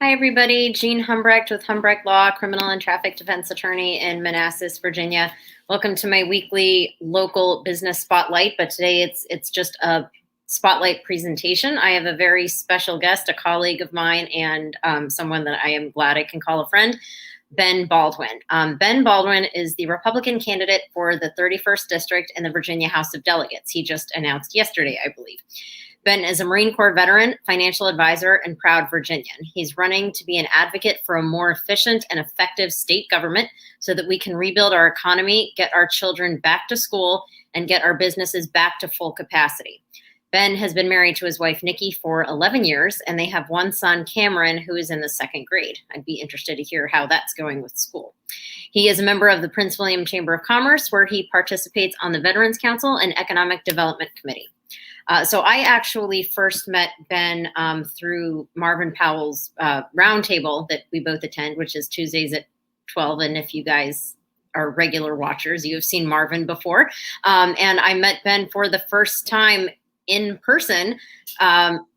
Hi, everybody. Jean Humbrecht with Humbrecht Law, criminal and traffic defense attorney in Manassas, Virginia. Welcome to my weekly local business spotlight, but today it's just a spotlight presentation. I have a very special guest, a colleague of mine, and someone that I am glad I can call a friend, Ben Baldwin. Ben Baldwin is the Republican candidate for the 31st District in the Virginia House of Delegates. He just announced yesterday, I believe. Ben is a Marine Corps veteran, financial advisor, and proud Virginian. He's running to be an advocate for a more efficient and effective state government so that we can rebuild our economy, get our children back to school, and get our businesses back to full capacity. Ben has been married to his wife, Nikki, for 11 years, and they have one son, Cameron, who is in the second grade. I'd be interested to hear how that's going with school. He is a member of the Prince William Chamber of Commerce, where he participates on the Veterans Council and Economic Development Committee. So I actually first met Ben through Marvin Powell's roundtable that we both attend, which is Tuesdays at 12. And if you guys are regular watchers, you have seen Marvin before. And I met Ben for the first time in person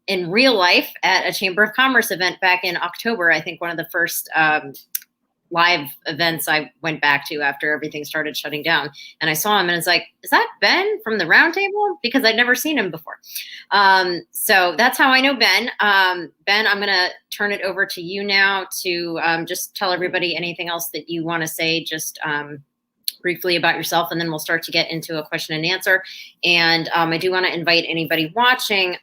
in real life at a Chamber of Commerce event back in October. I think one of the first live events I went back to after everything started shutting down. And I saw him and it's like, is that Ben from the roundtable? Because I'd never seen him before. So that's how I know Ben. Ben, I'm going to turn it over to you now to just tell everybody anything else that you want to say, just briefly about yourself, and then we'll start to get into a question and answer. And I do want to invite anybody watching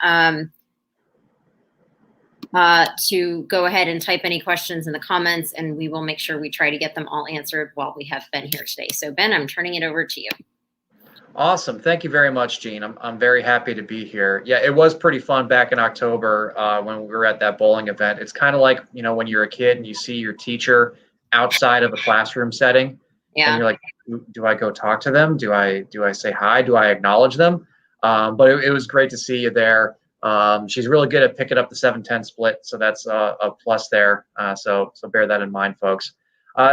to go ahead and type any questions in the comments, and we will make sure we try to get them all answered while we have Ben here today. So Ben, I'm turning it over to you. Awesome. Thank you very much, Jean. I'm very happy to be here. Yeah, it was pretty fun back in October when we were at that bowling event. It's kind of like, you know, when you're a kid and you see your teacher outside of a classroom setting, Yeah. and you're like, do I go talk to them? Do I say hi? Do I acknowledge them? But it was great to see you there. She's really good at picking up the 7-10 split, so that's a plus there. So bear that in mind, folks.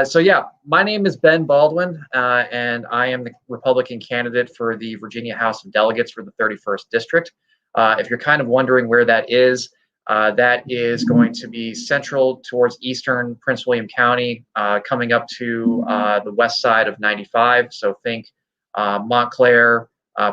So yeah, my name is Ben Baldwin, and I am the Republican candidate for the Virginia House of Delegates for the 31st District. If you're kind of wondering where that is going to be central towards eastern Prince William County, coming up to the west side of 95. So think Montclair,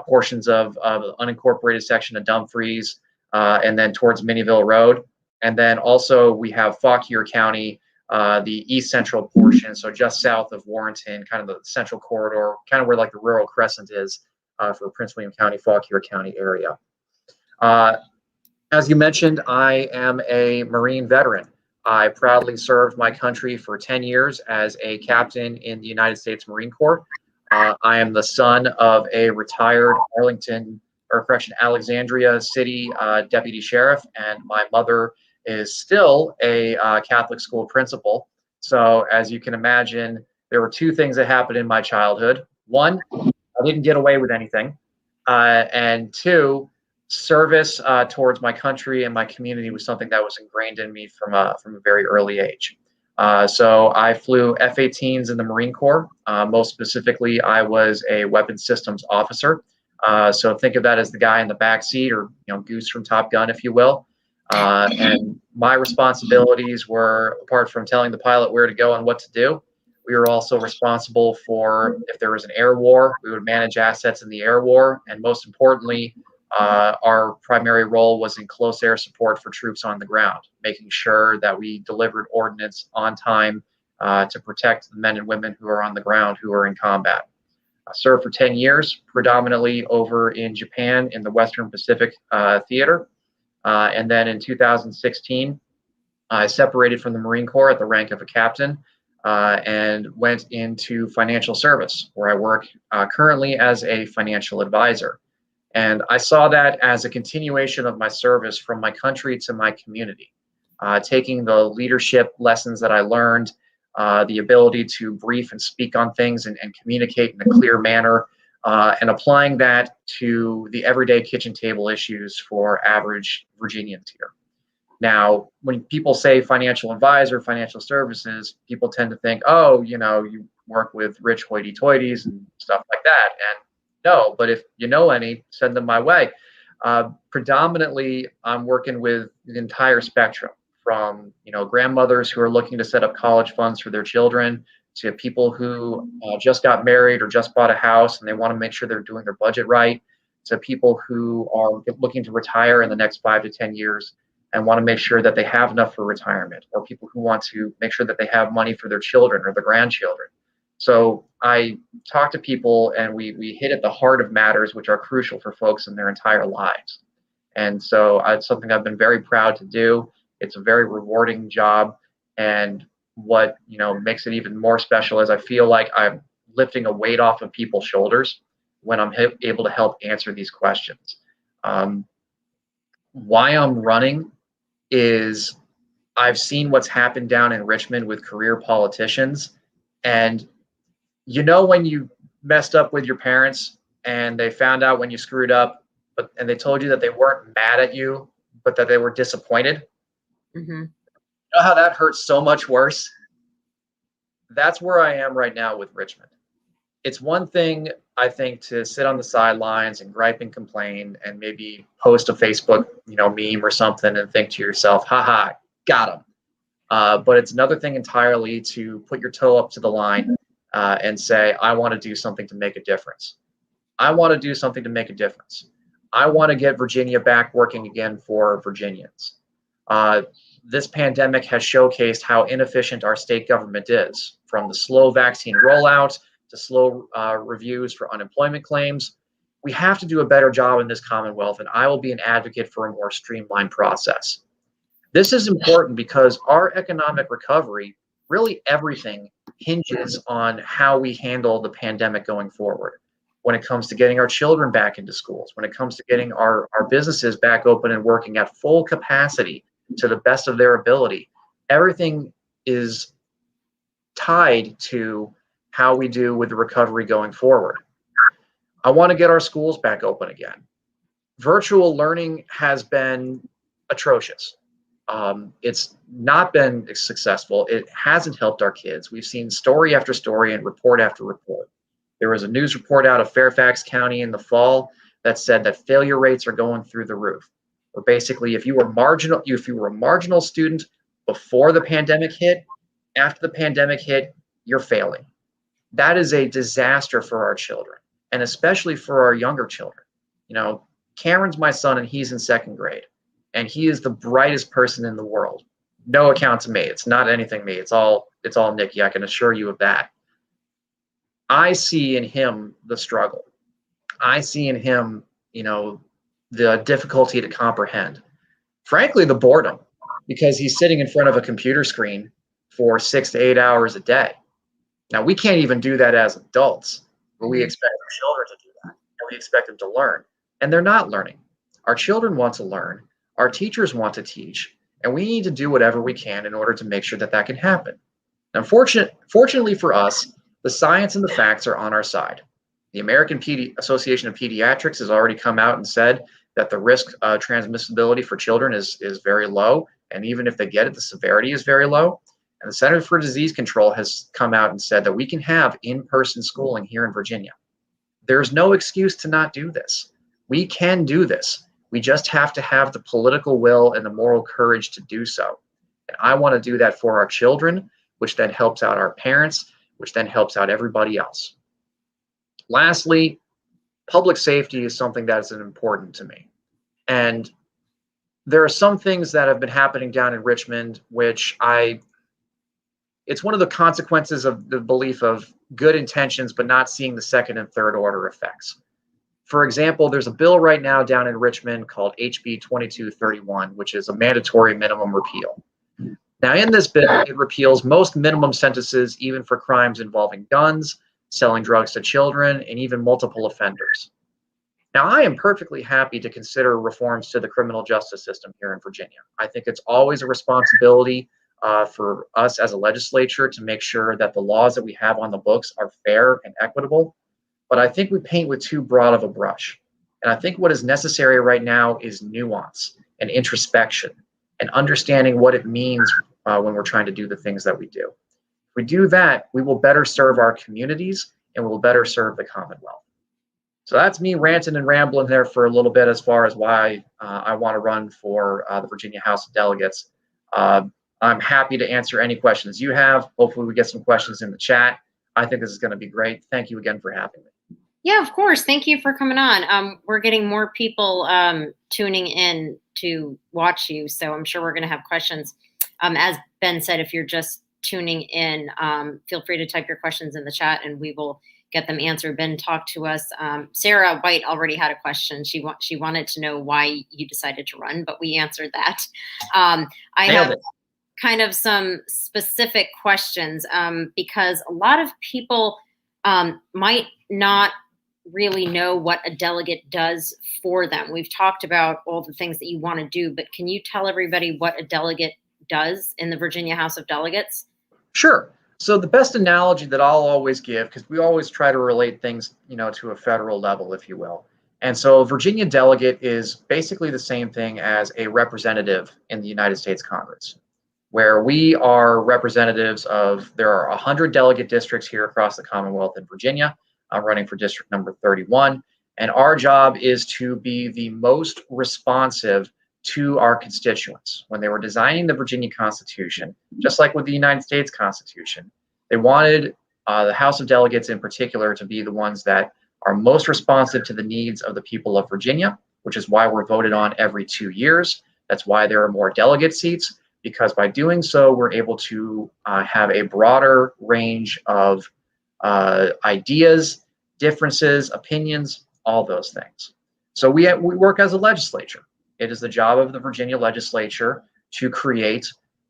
portions of the unincorporated section of Dumfries, and then towards Minnieville Road. And then also we have Fauquier County, the east central portion, so just south of Warrenton, kind of the central corridor, kind of where like the rural crescent is for Prince William County, Fauquier County area. As you mentioned, I am a Marine veteran. I proudly served my country for 10 years as a captain in the United States Marine Corps. I am the son of a retired Alexandria City deputy sheriff, and my mother is still a Catholic school principal. So as you can imagine, there were two things that happened in my childhood. One, I didn't get away with anything. And two, service towards my country and my community was something that was ingrained in me from a very early age. So I flew F-18s in the Marine Corps. Most specifically, I was a weapons systems officer. So think of that as the guy in the back seat, or Goose from Top Gun, if you will. And my responsibilities were, apart from telling the pilot where to go and what to do, we were also responsible for, if there was an air war, we would manage assets in the air war. And most importantly, our primary role was in close air support for troops on the ground, making sure that we delivered ordnance on time to protect the men and women who are on the ground who are in combat. I served for 10 years, predominantly over in Japan in the Western Pacific Theater. And then in 2016, I separated from the Marine Corps at the rank of a captain and went into financial service, where I work currently as a financial advisor. And I saw that as a continuation of my service from my country to my community, taking the leadership lessons that I learned, the ability to brief and speak on things and communicate in a clear manner, and applying that to the everyday kitchen table issues for average Virginians here. Now, when people say financial advisor, financial services, people tend to think, oh, you work with rich hoity-toities and stuff like that. And no, but if you know any, send them my way. Predominantly, I'm working with the entire spectrum, from grandmothers who are looking to set up college funds for their children, to people who just got married or just bought a house and they want to make sure they're doing their budget right, to people who are looking to retire in the next 5 to 10 years and want to make sure that they have enough for retirement, or people who want to make sure that they have money for their children or their grandchildren. So I talk to people and we hit at the heart of matters which are crucial for folks in their entire lives. And so it's something I've been very proud to do. It's a very rewarding job. And what makes it even more special is I feel like I'm lifting a weight off of people's shoulders when I'm able to help answer these questions. Why I'm running is I've seen what's happened down in Richmond with career politicians. And when you messed up with your parents and they found out when you screwed up, and they told you that they weren't mad at you, but that they were disappointed. Mm-hmm. You know how that hurts so much worse? That's where I am right now with Richmond. It's one thing, I think, to sit on the sidelines and gripe and complain and maybe post a Facebook, meme or something and think to yourself, haha, got him. But it's another thing entirely to put your toe up to the line and say, I want to do something to make a difference. I want to do something to make a difference. I want to get Virginia back working again for Virginians. This pandemic has showcased how inefficient our state government is, from the slow vaccine rollout to slow reviews for unemployment claims. We have to do a better job in this Commonwealth, and I will be an advocate for a more streamlined process. This is important because our economic recovery, really everything, hinges on how we handle the pandemic going forward. When it comes to getting our children back into schools, when it comes to getting our businesses back open and working at full capacity to the best of their ability, everything is tied to how we do with the recovery going forward. I want to get our schools back open again. Virtual learning has been atrocious. It's not been successful. It hasn't helped our kids. We've seen story after story and report after report. There was a news report out of Fairfax County in the fall that said that failure rates are going through the roof. Or basically, if you were a marginal student before the pandemic hit, after the pandemic hit, you're failing. That is a disaster for our children, and especially for our younger children. Cameron's my son, and he's in second grade, and he is the brightest person in the world. No account to me. It's not anything me. It's all Nikki. I can assure you of that. I see in him the struggle. I see in him, the difficulty to comprehend. Frankly, the boredom, because he's sitting in front of a computer screen for 6 to 8 hours a day. Now, we can't even do that as adults, but we expect our children to do that, and we expect them to learn. And they're not learning. Our children want to learn. Our teachers want to teach, and we need to do whatever we can in order to make sure that can happen. Now, fortunately for us, the science and the facts are on our side. The American Association of Pediatrics has already come out and said that the risk transmissibility for children is very low, and even if they get it, the severity is very low. And the Center for Disease Control has come out and said that we can have in-person schooling here in Virginia. There's no excuse to not do this. We can do this. We just have to have the political will and the moral courage to do so. And I want to do that for our children, which then helps out our parents, which then helps out everybody else. Lastly, public safety is something that is important to me. And there are some things that have been happening down in Richmond, which it's one of the consequences of the belief of good intentions, but not seeing the second and third order effects. For example, there's a bill right now down in Richmond called HB 2231, which is a mandatory minimum repeal. Now, in this bill, it repeals most minimum sentences, even for crimes involving guns, selling drugs to children, and even multiple offenders. Now, I am perfectly happy to consider reforms to the criminal justice system here in Virginia. I think it's always a responsibility for us as a legislature to make sure that the laws that we have on the books are fair and equitable. But I think we paint with too broad of a brush. And I think what is necessary right now is nuance and introspection and understanding what it means when we're trying to do the things that we do. If we do that, we will better serve our communities and we will better serve the Commonwealth. So that's me ranting and rambling there for a little bit as far as why I want to run for the Virginia House of Delegates. I'm happy to answer any questions you have. Hopefully we get some questions in the chat. I think this is going to be great. Thank you again for having me. Yeah, of course. Thank you for coming on. We're getting more people tuning in to watch you, so I'm sure we're going to have questions. As Ben said, if you're just tuning in, feel free to type your questions in the chat, and we will get them answered. Ben talked to us. Sarah White already had a question. She wanted to know why you decided to run, but we answered that. I have kind of some specific questions because a lot of people might not really know what a delegate does for them. We've talked about all the things that you want to do, but can you tell everybody what a delegate does in the Virginia House of Delegates? Sure. So the best analogy that I'll always give, because we always try to relate things, to a federal level, if you will. And so a Virginia delegate is basically the same thing as a representative in the United States Congress, where we are representatives of, there are 100 delegate districts here across the Commonwealth in Virginia. I'm running for district number 31. And our job is to be the most responsive to our constituents. When they were designing the Virginia Constitution, just like with the United States Constitution, they wanted the House of Delegates in particular to be the ones that are most responsive to the needs of the people of Virginia, which is why we're voted on every 2 years. That's why there are more delegate seats, because by doing so, we're able to have a broader range of ideas, differences, opinions, all those things. So we work as a legislature. It is the job of the Virginia legislature to create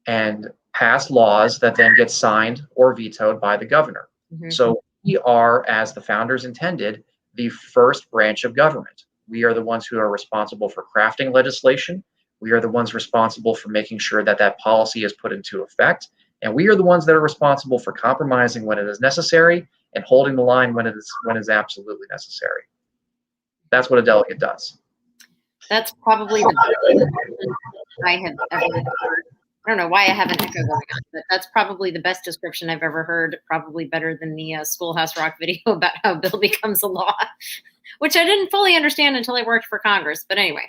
and pass laws that then get signed or vetoed by the governor. Mm-hmm. So we are, as the founders intended, the first branch of government. We are the ones who are responsible for crafting legislation. We are the ones responsible for making sure that that policy is put into effect. And we are the ones that are responsible for compromising when it is necessary and holding the line when it is absolutely necessary. That's what a delegate does. That's probably the best I have ever heard. I don't know why I have an echo going on, but that's probably the best description I've ever heard, probably better than the Schoolhouse Rock video about how a bill becomes a law, which I didn't fully understand until I worked for Congress. But anyway,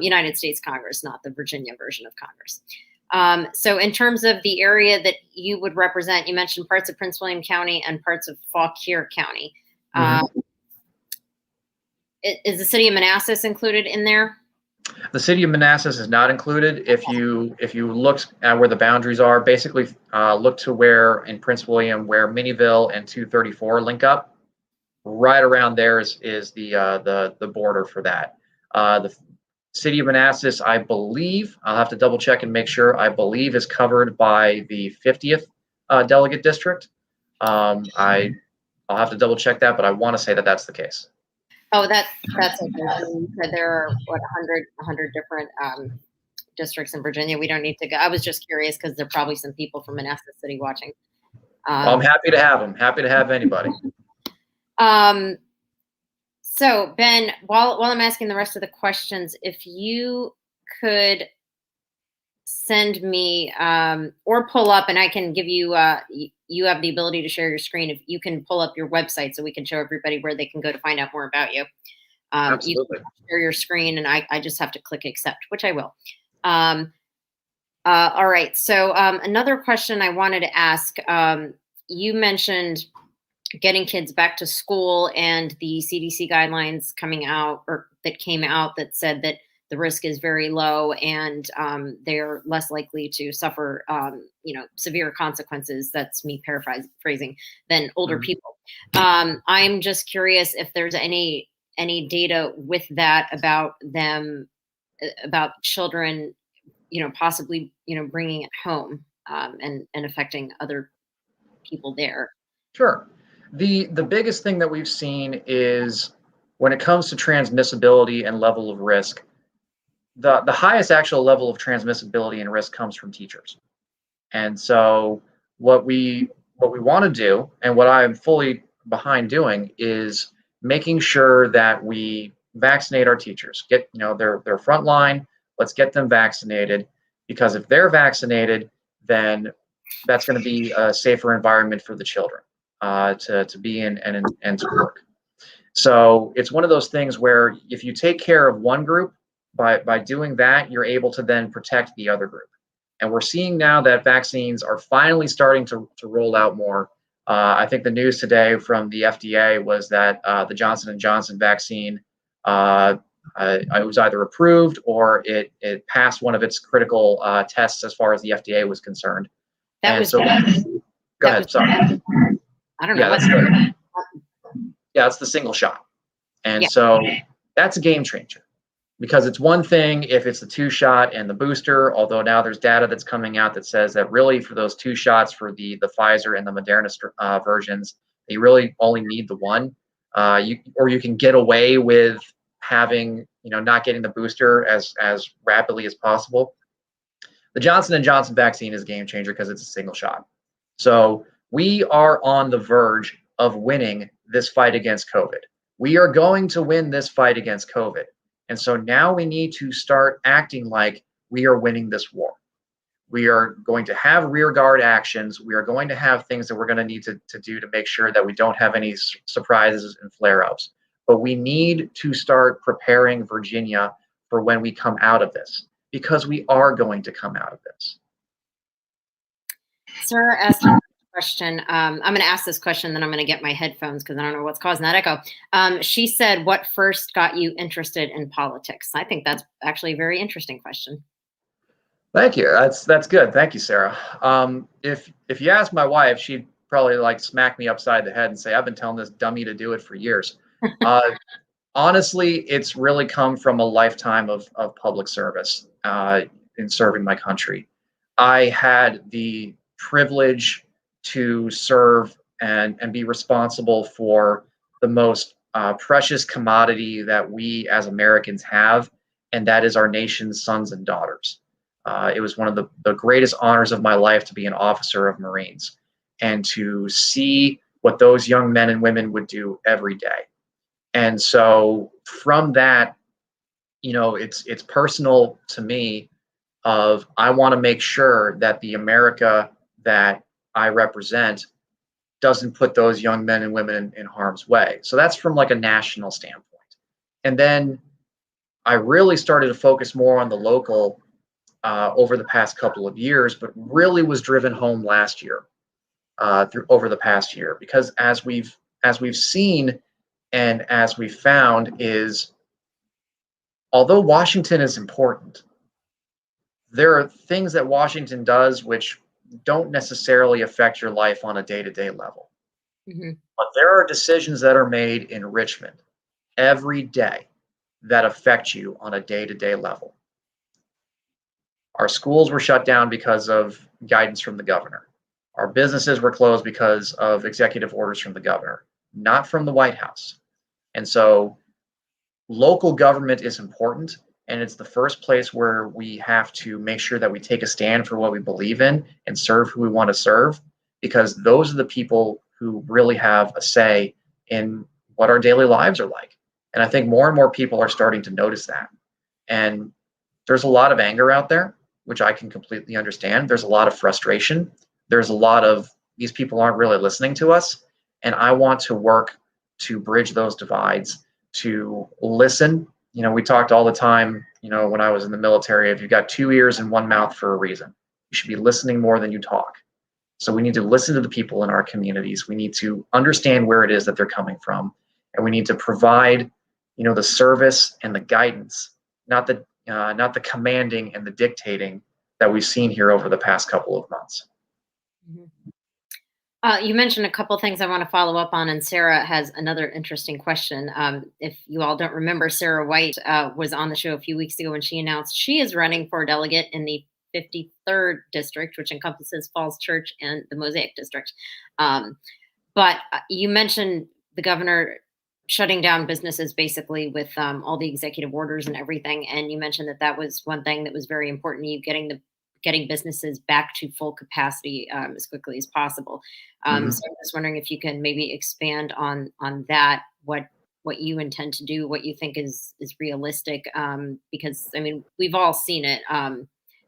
United States Congress, not the Virginia version of Congress. So in terms of the area that you would represent, you mentioned parts of Prince William County and parts of Fauquier County. Mm-hmm. Is the city of Manassas included in there? The city of Manassas is not included. If you look at where the boundaries are, basically look to where in Prince William, where Minnieville and 234 link up. Right around there is the border for that. The city of Manassas, I believe, I'll have to double check and make sure, I believe is covered by the 50th delegate district. I'll have to double check that, but I want to say that that's the case. Oh, that's okay. You said there are 100 different districts in Virginia. We don't need to go. I was just curious because there are probably some people from Manassas City watching. Well, I'm happy to have them. Happy to have anybody. So Ben, while I'm asking the rest of the questions, if you could send me or pull up, and I can give you. You have the ability to share your screen. If you can pull up your website so we can show everybody where they can go to find out more about you. Absolutely. You can share your screen and I just have to click accept, which I will. All right. So another question I wanted to ask, you mentioned getting kids back to school and the CDC guidelines coming out or that came out that said that the risk is very low and they're less likely to suffer, severe consequences. That's me paraphrasing than older mm-hmm. people. I'm just curious if there's any data with that about them, about children, possibly, bringing it home and affecting other people there. Sure. The biggest thing that we've seen is when it comes to transmissibility and level of risk, the highest actual level of transmissibility and risk comes from teachers. And so what we want to do, and what I'm fully behind doing, is making sure that we vaccinate our teachers. Get, their front line, let's get them vaccinated, because if they're vaccinated, then that's going to be a safer environment for the children to be in and to work. So it's one of those things where if you take care of one group, by doing that, you're able to then protect the other group. And we're seeing now that vaccines are finally starting to roll out more. I think the news today from the FDA was that the Johnson & Johnson vaccine it was either approved or it passed one of its critical tests as far as the FDA was concerned. That And was so, go ahead. Sorry. I don't know. Yeah, that's the single shot. And Yeah. so that's a game changer, because it's one thing if it's the 2-shot and the booster, although now there's data that's coming out that says that really for those 2 shots for the Pfizer and the Moderna versions, you really only need the one. You can get away with having, not getting the booster as rapidly as possible. The Johnson & Johnson vaccine is a game changer because it's a single shot. So we are on the verge of winning this fight against COVID. We are going to win this fight against COVID. And so now we need to start acting like we are winning this war. We are going to have rear guard actions. We are going to have things that we're going to need to do to make sure that we don't have any surprises and flare-ups. But we need to start preparing Virginia for when we come out of this, because we are going to come out of this. Sarah asked a question. I'm going to ask this question, then I'm going to get my headphones because I don't know what's causing that echo. She said, what first got you interested in politics? I think that's actually a very interesting question. Thank you. That's good. Thank you, Sarah. If you ask my wife, she'd probably like smack me upside the head and say, I've been telling this dummy to do it for years. Honestly, it's really come from a lifetime of public service in serving my country. I had the privilege to serve and be responsible for the most precious commodity that we as Americans have, and that is our nation's sons and daughters. It was one of the greatest honors of my life to be an officer of Marines and to see what those young men and women would do every day. And so from that, it's personal to me of I want to make sure that the America that I represent doesn't put those young men and women in harm's way. So that's from like a national standpoint. And then I really started to focus more on the local over the past couple of years, but really was driven home last year, over the past year, because as we've seen and as we found is, although Washington is important, there are things that Washington does which don't necessarily affect your life on a day-to-day level. Mm-hmm. But there are decisions that are made in Richmond every day that affect you on a day-to-day level. Our schools were shut down because of guidance from the governor. Our businesses were closed because of executive orders from the governor, not from the White House. And so local government is important, and it's the first place where we have to make sure that we take a stand for what we believe in and serve who we want to serve, because those are the people who really have a say in what our daily lives are like. And I think more and more people are starting to notice that. And there's a lot of anger out there, which I can completely understand. There's a lot of frustration. There's a lot of, these people aren't really listening to us. And I want to work to bridge those divides, to listen. We talked all the time, when I was in the military, if you've got 2 ears and 1 mouth for a reason, you should be listening more than you talk. So we need to listen to the people in our communities. We need to understand where it is that they're coming from. And we need to provide, the service and the guidance, not the commanding and the dictating that we've seen here over the past couple of months. Mm-hmm. You mentioned a couple things I want to follow up on, and Sarah has another interesting question. If you all don't remember, Sarah White was on the show a few weeks ago when she announced she is running for delegate in the 53rd district, which encompasses Falls Church and the Mosaic district. But you mentioned the governor shutting down businesses basically with all the executive orders and everything. And you mentioned that was one thing that was very important to you, getting businesses back to full capacity as quickly as possible. Mm-hmm. So I was wondering if you can maybe expand on that, what you intend to do, what you think is realistic, because I mean, we've all seen it.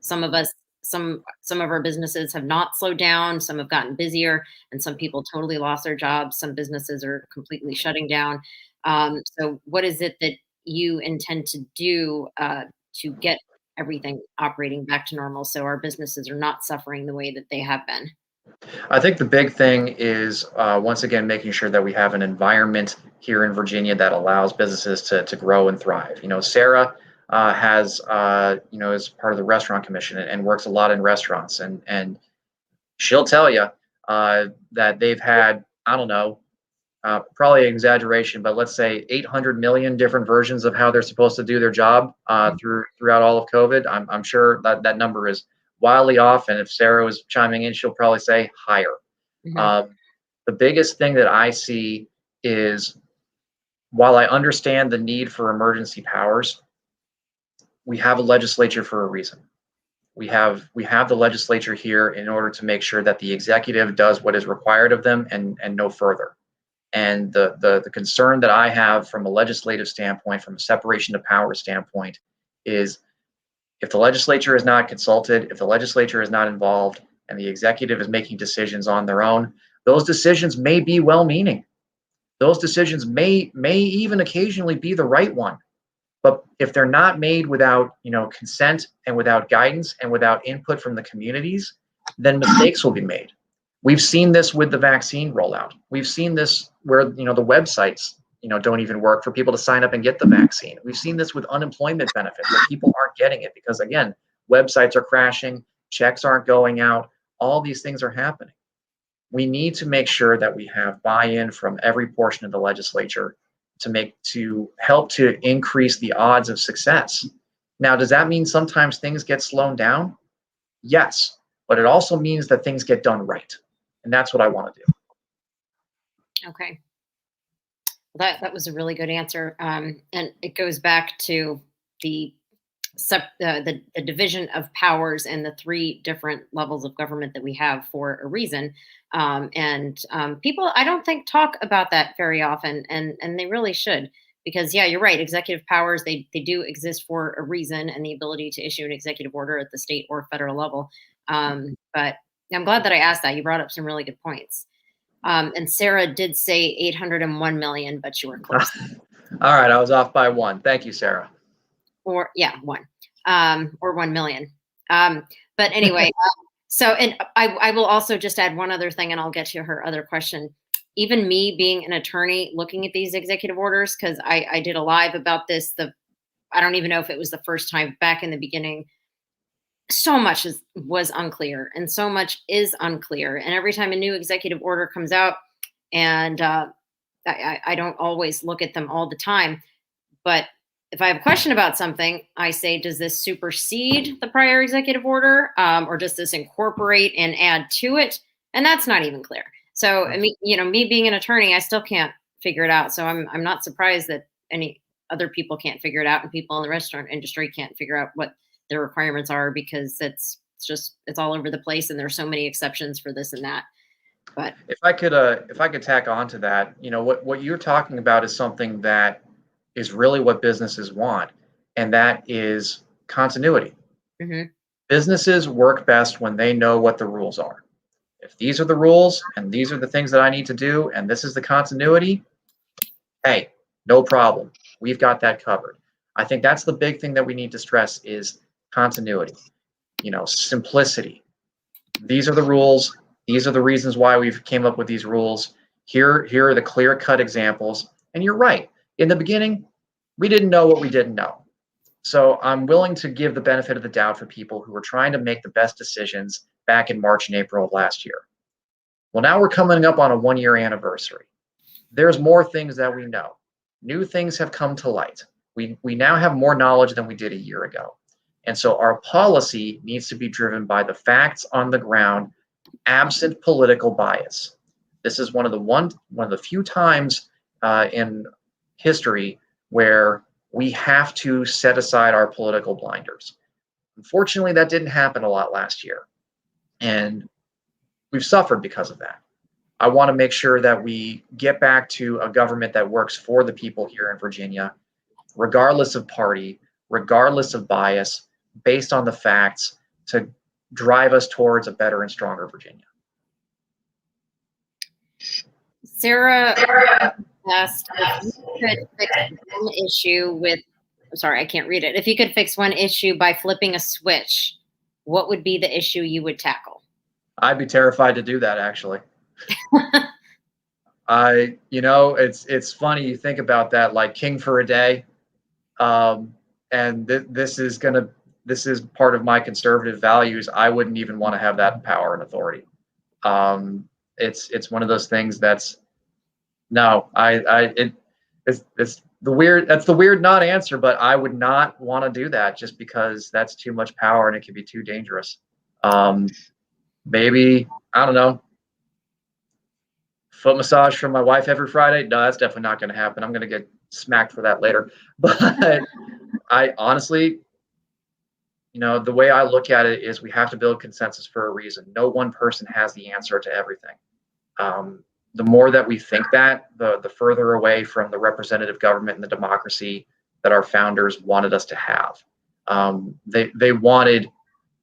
Some of us, some of our businesses have not slowed down, some have gotten busier, and some people totally lost their jobs. Some businesses are completely shutting down. So what is it that you intend to do to get everything operating back to normal so our businesses are not suffering the way that they have been? I think the big thing is, once again, making sure that we have an environment here in Virginia that allows businesses to grow and thrive. Sarah is part of the restaurant commission and works a lot in restaurants, and she'll tell you that they've had, I don't know, probably an exaggeration, but let's say 800 million different versions of how they're supposed to do their job throughout all of COVID. I'm sure that number is wildly off, and if Sarah was chiming in, she'll probably say higher. The biggest thing that I see is, while I understand the need for emergency powers, we have a legislature for a reason. We have the legislature here in order to make sure that the executive does what is required of them and no further. And the concern that I have from a legislative standpoint, from a separation of power standpoint, is if the legislature is not consulted, if the legislature is not involved, and the executive is making decisions on their own, those decisions may be well-meaning. Those decisions may even occasionally be the right one. But if they're not made without consent and without guidance and without input from the communities, then mistakes will be made. We've seen this with the vaccine rollout. We've seen this where the websites don't even work for people to sign up and get the vaccine. We've seen this with unemployment benefits where people aren't getting it because, again, websites are crashing, checks aren't going out, all these things are happening. We need to make sure that we have buy-in from every portion of the legislature to help to increase the odds of success. Now, does that mean sometimes things get slowed down? Yes, but it also means that things get done right. And that's what I want to do. Okay. That was a really good answer. And it goes back to the division of powers and the three different levels of government that we have for a reason. People, I don't think, talk about that very often, and they really should, because yeah, you're right. Executive powers, they do exist for a reason, and the ability to issue an executive order at the state or federal level. But I'm glad that I asked that. You brought up some really good points. And Sarah did say 801 million, but you were close. All right, I was off by one. Thank you, Sarah. Or yeah, one, or 1 million. But anyway, so, and I will also just add one other thing, and I'll get to her other question. Even me being an attorney looking at these executive orders, because I did a live about this, I don't even know if it was the first time back in the beginning. So much was unclear, and so much is unclear. And every time a new executive order comes out, and I don't always look at them all the time, but if I have a question about something, I say, does this supersede the prior executive order, or does this incorporate and add to it? And that's not even clear. So, I mean, me being an attorney, I still can't figure it out. So I'm not surprised that any other people can't figure it out, and people in the restaurant industry can't figure out what their requirements are, because it's all over the place, and there's so many exceptions for this and that. But if I could tack on to that, what you're talking about is something that is really what businesses want, and that is continuity. Mm-hmm. Businesses work best when they know what the rules are. If these are the rules and these are the things that I need to do, and this is the continuity, hey, no problem. We've got that covered. I think that's the big thing that we need to stress is continuity, simplicity. These are the rules. These are the reasons why we've came up with these rules. Here are the clear-cut examples. And you're right. In the beginning, we didn't know what we didn't know. So I'm willing to give the benefit of the doubt for people who were trying to make the best decisions back in March and April of last year. Well, now we're coming up on a 1-year anniversary. There's more things that we know. New things have come to light. We now have more knowledge than we did a year ago. And so our policy needs to be driven by the facts on the ground, absent political bias. This is one of the few times in history where we have to set aside our political blinders. Unfortunately, that didn't happen a lot last year, and we've suffered because of that. I want to make sure that we get back to a government that works for the people here in Virginia, regardless of party, regardless of bias, based on the facts, to drive us towards a better and stronger Virginia. Sarah asked if you could fix one issue with sorry, I can't read it. If you could fix one issue by flipping a switch, what would be the issue you would tackle? I'd be terrified to do that, actually. It's funny you think about that, like king for a day. And this is part of my conservative values. I wouldn't even want to have that power and authority. It's one of those things that's no, it's the weird, that's the weird not answer, but I would not want to do that just because that's too much power and it can be too dangerous. Maybe, I don't know, foot massage from my wife every Friday. No, that's definitely not going to happen. I'm going to get smacked for that later. But I honestly, the way I look at it is we have to build consensus for a reason. No one person has the answer to everything. The more that we think that, the further away from the representative government and the democracy that our founders wanted us to have. They wanted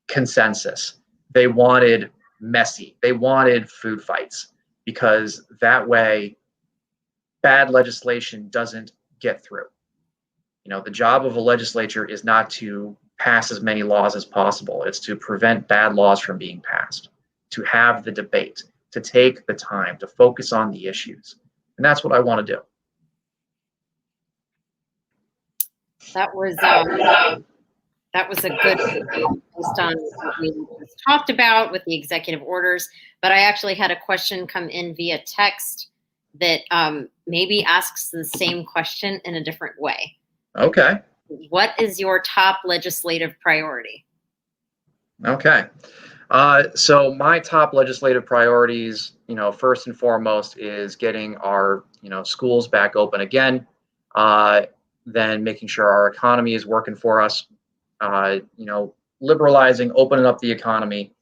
consensus. They wanted messy. They wanted food fights, because that way bad legislation doesn't get through. The job of a legislature is not to pass as many laws as possible. It's to prevent bad laws from being passed, to have the debate, to take the time to focus on the issues. And that's what I want to do. That was a good based on what we just talked about with the executive orders. But I actually had a question come in via text that maybe asks the same question in a different way. Okay. What is your top legislative priority? Okay. So my top legislative priorities, first and foremost is getting our, schools back open again. Then making sure our economy is working for us. Liberalizing, opening up the economy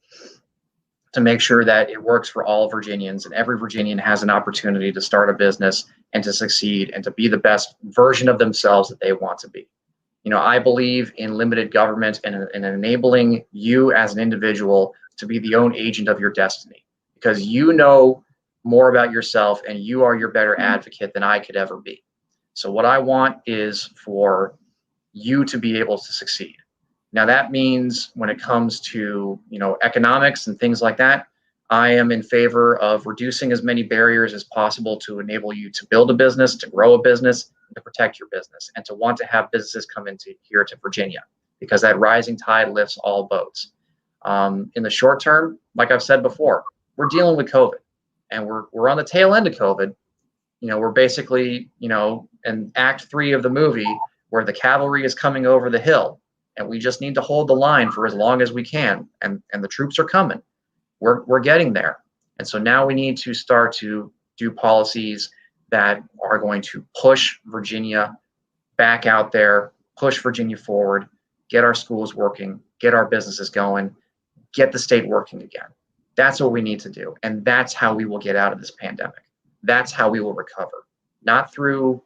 to make sure that it works for all Virginians, and every Virginian has an opportunity to start a business and to succeed and to be the best version of themselves that they want to be. I believe in limited government and enabling you as an individual to be the own agent of your destiny, because you know more about yourself and you are your better advocate than I could ever be. So what I want is for you to be able to succeed. Now that means when it comes to, economics and things like that, I am in favor of reducing as many barriers as possible to enable you to build a business, to grow a business, to protect your business, and to want to have businesses come into here to Virginia, because that rising tide lifts all boats. In the short term, like I've said before, we're dealing with COVID, and we're on the tail end of COVID. We're basically, in Act 3 of the movie where the cavalry is coming over the hill, and we just need to hold the line for as long as we can, and the troops are coming. We're getting there. And so now we need to start to do policies that are going to push Virginia back out there, push Virginia forward, get our schools working, get our businesses going, get the state working again. That's what we need to do. And that's how we will get out of this pandemic. That's how we will recover. Not through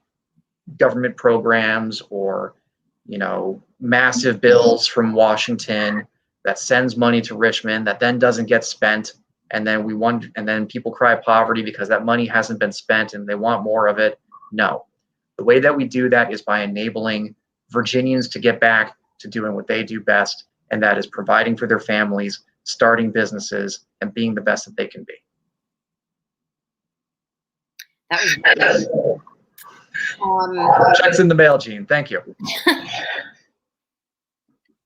government programs or, massive bills from Washington that sends money to Richmond that then doesn't get spent. And then people cry poverty because that money hasn't been spent and they want more of it. No, the way that we do that is by enabling Virginians to get back to doing what they do best, and that is providing for their families, starting businesses, and being the best that they can be. That was checks in the mail, Gene. Thank you.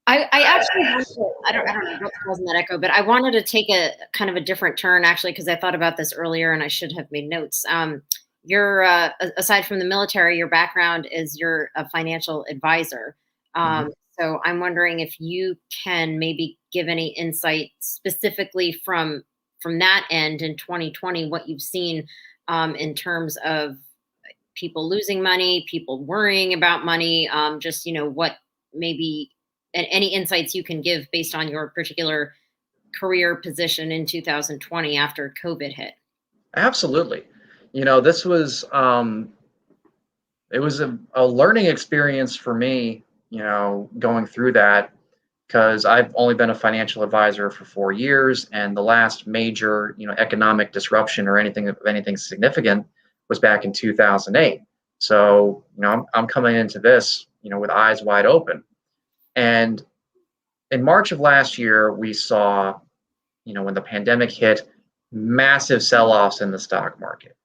I actually I don't know what's causing that echo, but I wanted to take a kind of a different turn actually, because I thought about this earlier and I should have made notes. You're aside from the military, your background is you're a financial advisor. So I'm wondering if you can maybe give any insight specifically from that end in 2020, what you've seen in terms of people losing money, people worrying about money, just, what maybe and any insights you can give based on your particular career position in 2020 after COVID hit. Absolutely. This was, it was a learning experience for me, going through that, because I've only been a financial advisor for 4 years, and the last major, economic disruption or anything significant was back in 2008. So, I'm coming into this, with eyes wide open. And in March of last year, we saw, when the pandemic hit, massive sell-offs in the stock market.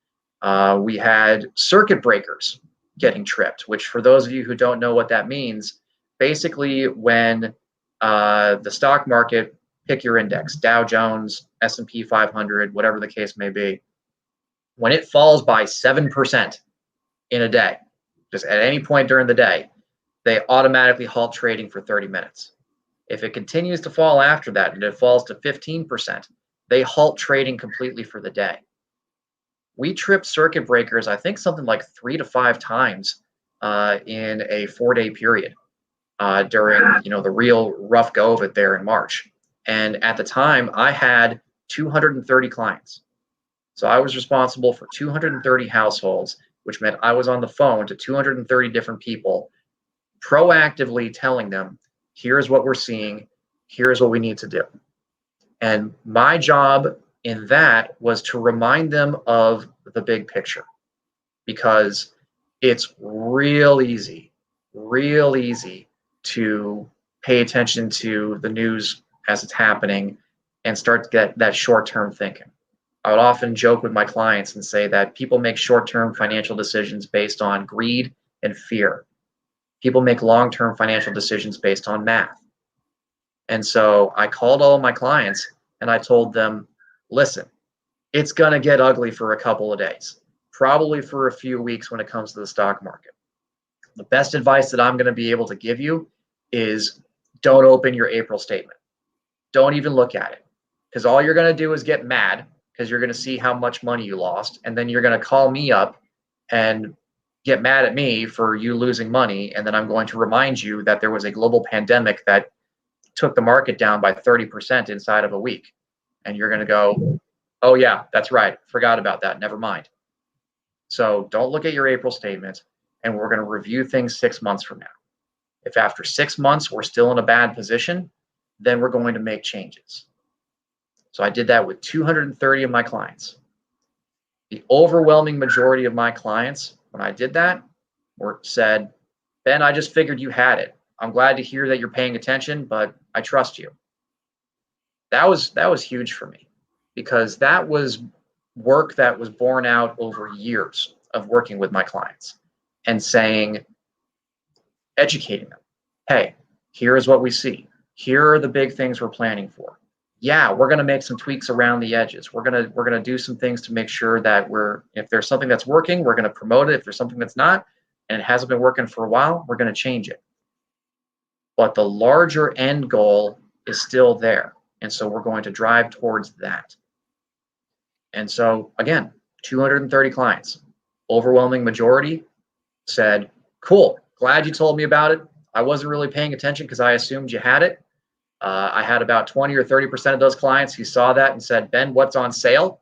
We had circuit breakers getting tripped, which for those of you who don't know what that means, basically when the stock market, pick your index, Dow Jones, S&P 500, whatever the case may be, when it falls by 7% in a day, just at any point during the day, they automatically halt trading for 30 minutes. If it continues to fall after that and it falls to 15%, they halt trading completely for the day. We tripped circuit breakers, I think something like 3 to 5 times in a 4-day period during the real rough go of it there in March. And at the time, I had 230 clients. So I was responsible for 230 households, which meant I was on the phone to 230 different people, proactively telling them, here's what we're seeing, here's what we need to do. And my job in that was to remind them of the big picture, because it's real easy to pay attention to the news as it's happening and start to get that short-term thinking. I would often joke with my clients and say that people make short-term financial decisions based on greed and fear. People make long-term financial decisions based on math. And so I called all of my clients and I told them, listen, it's going to get ugly for a couple of days, probably for a few weeks when it comes to the stock market. The best advice that I'm going to be able to give you is don't open your April statement. Don't even look at it, because all you're going to do is get mad because you're going to see how much money you lost. And then you're going to call me up and get mad at me for you losing money. And then I'm going to remind you that there was a global pandemic that took the market down by 30% inside of a week. And you're going to go, oh yeah, that's right. Forgot about that. Never mind. So don't look at your April statement, and we're going to review things 6 months from now. If after 6 months we're still in a bad position, then we're going to make changes. So I did that with 230 of my clients. The overwhelming majority of my clients, when I did that, said, Ben, I just figured you had it. I'm glad to hear that you're paying attention, but I trust you. That was huge for me, because that was work that was borne out over years of working with my clients and saying, educating them. Hey, here is what we see. Here are the big things we're planning for. Yeah, we're going to make some tweaks around the edges. We're going to do some things to make sure that if there's something that's working, we're going to promote it. If there's something that's not, and it hasn't been working for a while, we're going to change it. But the larger end goal is still there. And so we're going to drive towards that. And so again, 230 clients, overwhelming majority said, cool, glad you told me about it. I wasn't really paying attention because I assumed you had it. I had about 20 or 30% of those clients who saw that and said, Ben, what's on sale?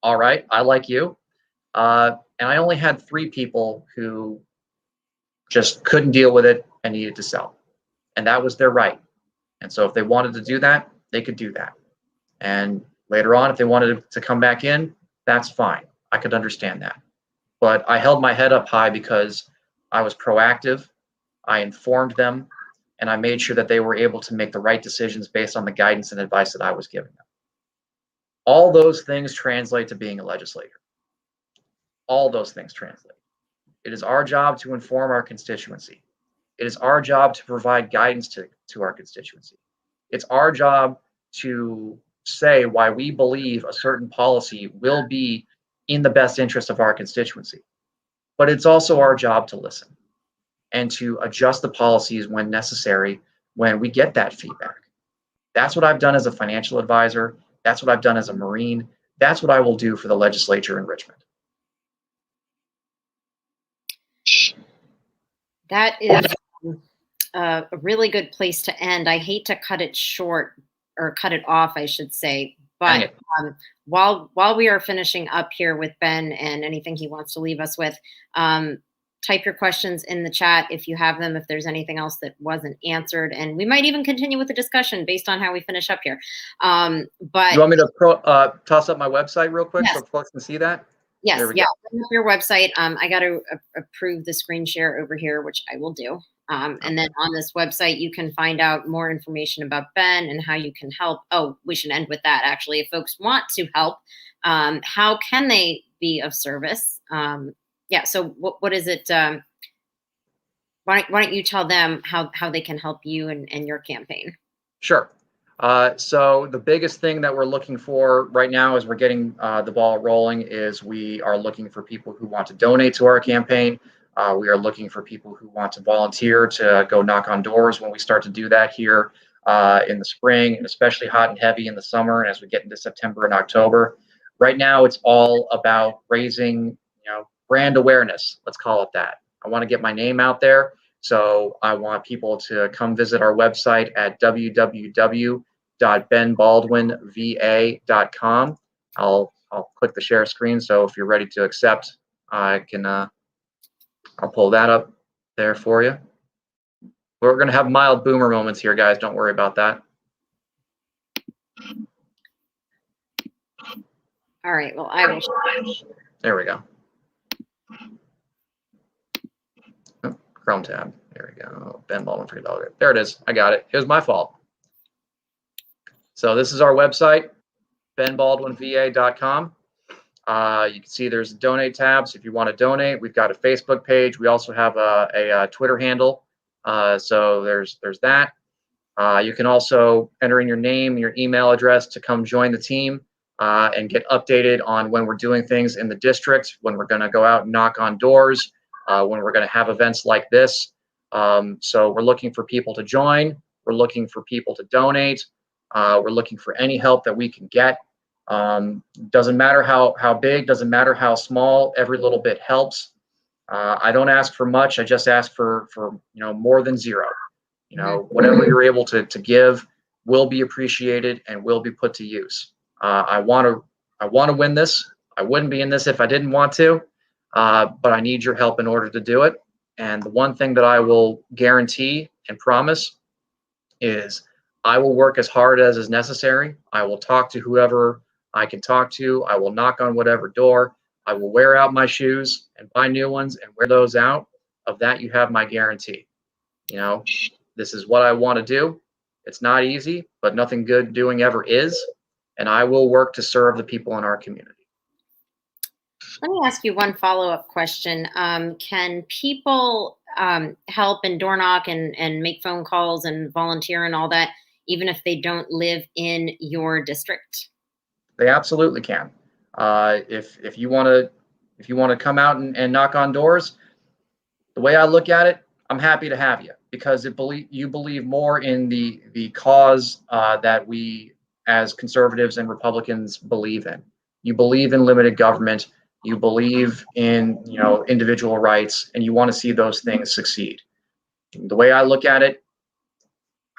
All right, I like you. And I only had 3 people who just couldn't deal with it and needed to sell. And that was their right. And so if they wanted to do that, they could do that. And later on, if they wanted to come back in, that's fine. I could understand that. But I held my head up high because I was proactive. I informed them, and I made sure that they were able to make the right decisions based on the guidance and advice that I was giving them. All those things translate to being a legislator. All those things translate. It is our job to inform our constituency. It is our job to provide guidance to our constituency. It's our job to say why we believe a certain policy will be in the best interest of our constituency. But it's also our job to listen and to adjust the policies when necessary when we get that feedback. That's what I've done as a financial advisor. That's what I've done as a Marine. That's what I will do for the legislature in Richmond. That is a really good place to end. I hate to cut it short, or cut it off, I should say. But while we are finishing up here with Ben and anything he wants to leave us with, type your questions in the chat if you have them, if there's anything else that wasn't answered. And we might even continue with the discussion based on how we finish up here. But you want me to toss up my website real quick so folks can see that? Yes, yeah. Your website. I got to approve the screen share over here, which I will do. And then on this website, you can find out more information about Ben and how you can help. Oh, we should end with that, actually. If folks want to help, how can they be of service? Yeah, so what is it? Why don't you tell them how they can help you and your campaign? Sure. So the biggest thing that we're looking for right now as we're getting the ball rolling is we are looking for people who want to donate to our campaign. We are looking for people who want to volunteer to go knock on doors when we start to do that here in the spring, and especially hot and heavy in the summer and as we get into September and October. Right now, it's all about raising, brand awareness. Let's call it that. I want to get my name out there. So I want people to come visit our website at www.benbaldwinva.com. I'll click the share screen. So if you're ready to accept, I can I'll pull that up there for you. We're going to have mild boomer moments here, guys. Don't worry about that. All right. Well, I will. There we go. Oh, Chrome tab. There we go. Ben Baldwin for Delegate. There it is. I got it. It was my fault. So this is our website, benbaldwinva.com. You can see there's a donate tab. So if you want to donate, we've got a Facebook page. We also have a Twitter handle. So there's that. You can also enter in your name, your email address to come join the team and get updated on when we're doing things in the district, when we're going to go out and knock on doors, when we're going to have events like this. So we're looking for people to join. We're looking for people to donate. We're looking for any help that we can get. Doesn't matter how big, doesn't matter how small, every little bit helps. I don't ask for much. I just ask for more than zero. Whatever you're able to give will be appreciated and will be put to use. I want to win this. I wouldn't be in this if I didn't want to, but I need your help in order to do it. And the one thing that I will guarantee and promise is I will work as hard as is necessary. I will talk to whoever I can talk to. I will knock on whatever door. I will wear out my shoes and buy new ones and wear those out. Of that, you have my guarantee. This is what I want to do. It's not easy, but nothing good doing ever is. And I will work to serve the people in our community. Let me ask you one follow-up question. Can people help and door knock and make phone calls and volunteer and all that, even if they don't live in your district? They absolutely can. If you want to come out and knock on doors, the way I look at it, I'm happy to have you because you believe more in the cause that we as conservatives and Republicans believe in. You believe in limited government. You believe in individual rights, and you want to see those things succeed. The way I look at it,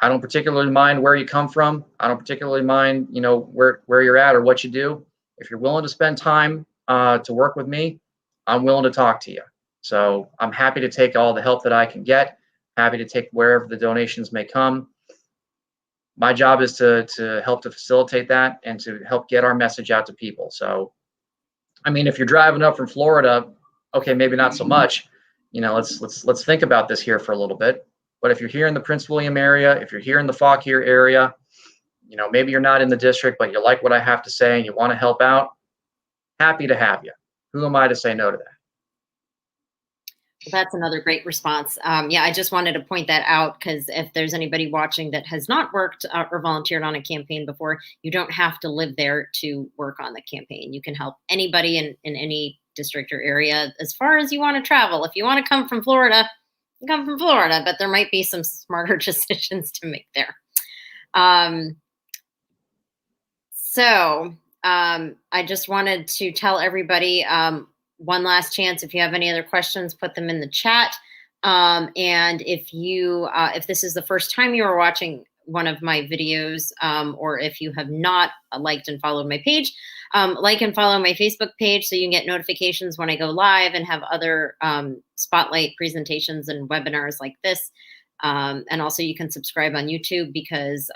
I don't particularly mind where you come from. I don't particularly mind where you're at or what you do. If you're willing to spend time to work with me, I'm willing to talk to you. So I'm happy to take all the help that I can get. Happy to take wherever the donations may come. My job is to help to facilitate that and to help get our message out to people. So, I mean, if you're driving up from Florida, okay, maybe not so much. Let's think about this here for a little bit. But if you're here in the Prince William area, if you're here in the Fauquier area, maybe you're not in the district, but you like what I have to say and you want to help out, happy to have you. Who am I to say no to that? That's another great response. Yeah, I just wanted to point that out because if there's anybody watching that has not worked or volunteered on a campaign before, you don't have to live there to work on the campaign. You can help anybody in any district or area as far as you want to travel. If you want to come from Florida, come from Florida, but there might be some smarter decisions to make there. So I just wanted to tell everybody one last chance. If you have any other questions, put them in the chat. And if this is the first time you are watching one of my videos, or if you have not liked and followed my page, like and follow my Facebook page so you can get notifications when I go live and have other spotlight presentations and webinars like this. And also you can subscribe on YouTube because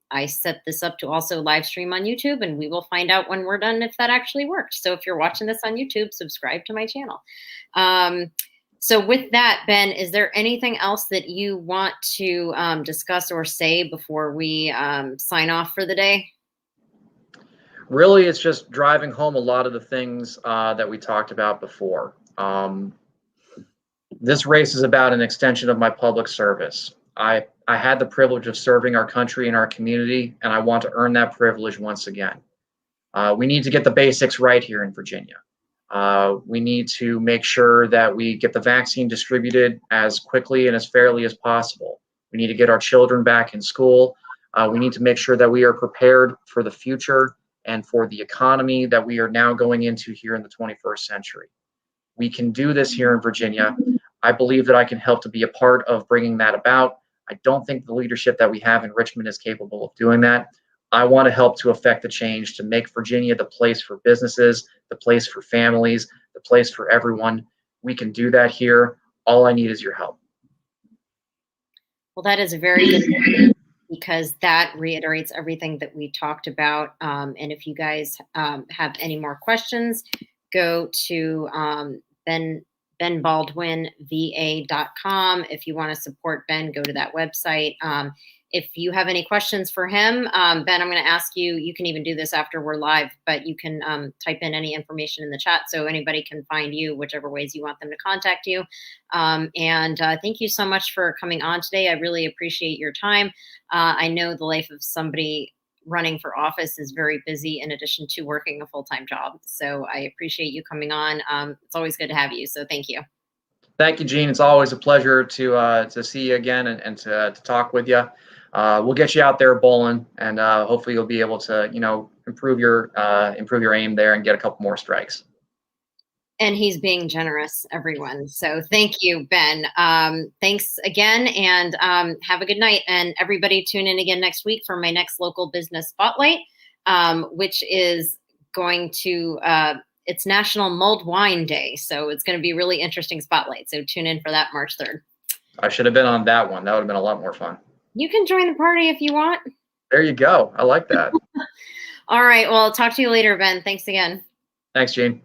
I set this up to also live stream on YouTube, and we will find out when we're done if that actually worked. So if you're watching this on YouTube, subscribe to my channel. So with that, Ben, is there anything else that you want to discuss or say before we sign off for the day? Really, it's just driving home a lot of the things that we talked about before. This race is about an extension of my public service. I had the privilege of serving our country and our community, and I want to earn that privilege once again. We need to get the basics right here in Virginia. We need to make sure that we get the vaccine distributed as quickly and as fairly as possible. We need to get our children back in school. We need to make sure that we are prepared for the future and for the economy that we are now going into here in the 21st century. We can do this here in Virginia. I believe that I can help to be a part of bringing that about. I don't think the leadership that we have in Richmond is capable of doing that. I want to help to affect the change to make Virginia the place for businesses, the place for families, the place for everyone. We can do that here. All I need is your help. Well, that is a very good because that reiterates everything that we talked about. And if you guys have any more questions, go to benbaldwinva.com. If you want to support Ben, go to that website. If you have any questions for him, Ben, I'm going to ask you, you can even do this after we're live, but you can type in any information in the chat so anybody can find you, whichever ways you want them to contact you. And thank you so much for coming on today. I really appreciate your time. I know the life of somebody running for office is very busy in addition to working a full-time job. So I appreciate you coming on. It's always good to have you. So thank you. Thank you, Jean. It's always a pleasure to see you again and to talk with you. We'll get you out there bowling, and hopefully you'll be able to, improve your aim there and get a couple more strikes. And he's being generous, everyone. So thank you, Ben. Thanks again, and have a good night. And everybody tune in again next week for my next local business spotlight, which is going to, it's National Mulled Wine Day. So it's going to be a really interesting spotlight. So tune in for that March 3rd. I should have been on that one. That would have been a lot more fun. You can join the party if you want. There you go. I like that. All right. Well, I'll talk to you later, Ben. Thanks again. Thanks, Gene.